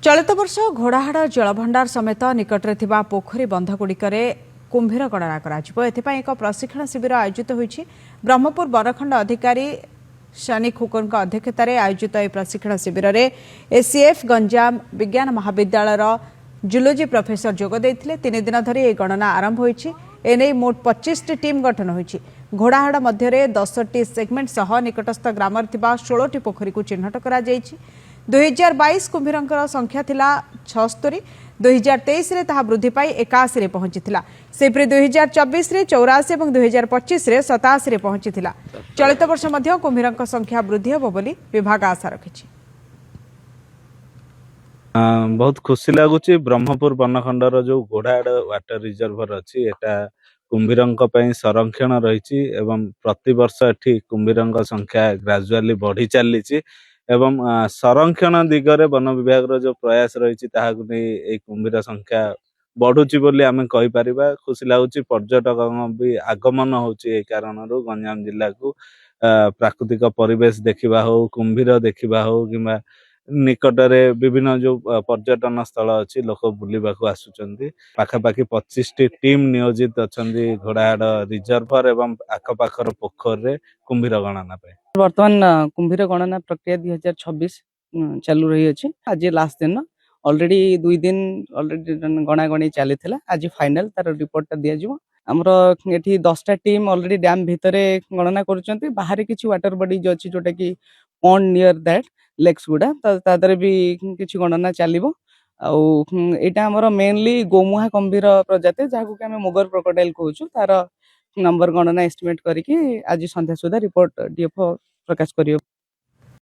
चलित वर्ष घोड़ाहाड़ जलभंडार समेत निकटरे थिबा पोखरी बंधगुड़िकरे कुंभीर गणना कराजिबो। एथिपाई एक प्रशिक्षण शिविर आयोजित होईछि। ब्रह्मपुर वनखंड अधिकारी शनी खुकुरଙ୍କ अध्यक्षतार आयोजित यह प्रशिक्षण शिविर में एसीएफ गंजाम विज्ञान महाविद्यालयर जूलोजी प्रोफेसर जोग देइथिले। 3 दिन धरी यह गणना आरंभ होईछि। एने मोट 25 टी टीम गठन होईछि। घोड़ाहाड़ मध्य 10 टी सेगमेंट सह निकटस्थ ग्रामर थिबा 16 टी पोखरी को चिन्हट करा जाइछि। 2022 कुंभीरंकर संख्या थिला 76। 2023 रे ताहा वृद्धि पाई 81 रे पहुंचीथिला। सेप्रे 2024 रे 84 और 2025 रे 87 रे पहुंचीथिला। चलित वर्ष मध्य कुंभीरंक संख्या वृद्धि होबो बोली विभाग आशा रखिछि। बहुत खुशी लगुच ब्रह्मपुर वनखंडर जो घोड़ाहाड़ वाटर रिजर्वर अच्छी एटा कुंभीरंक पई संरक्षण रही एवं प्रति वर्ष एठी कुंभीरंक संख्या ग्रेजुअली बढ़ी चली एवं संरक्षण दिगरे वन विभाग जो प्रयास रही कुंभीर संख्या बढ़ुची बोली आमे कहि परिबा। खुशी लगुच पर्यटक भी आगमन होची कारण गंजाम जिला को प्राकृतिक परिवेश देखा हो कुंभीर देखा हो कि निकटरे विभिन्न जो पर्यटन स्थल अच्छी लोक बुलवाक आसुचंदी। पाखापाखि 25 टी टीम नियोजित अच्छी घोड़ाहाड़ रिजर्वर एवं आखपाखर पोखर कुंभीर गणना पे। वर्तमान कुंभीर गणना प्रक्रिया 2026 चालू रही अछि। आज लास्ट दिन ऑलरेडी 2 दिन ऑलरेडी गणागणी चली आज फाइनल तार रिपोर्ट दिया जिवो। हमरो एठी 10टा टीम ऑलरेडी डैम भितरे गणना करूचंती। बाहर किछि वाटर बॉडी जो अछि जोटा कि पॉन्ड नियर दैट लेक्स गुडा तादरे भी किछि गणना चलिबो। आउ एटा हमरो मेनली गोमुहा कुंभीर प्रजाति जाकु कि हमें मोगर क्रोकोडाइल कहूछु तार नंबर गणना एस्टिमेट करिकि आज संध्या सुधा रिपोर्ट डीएफओ प्रकाश करियो।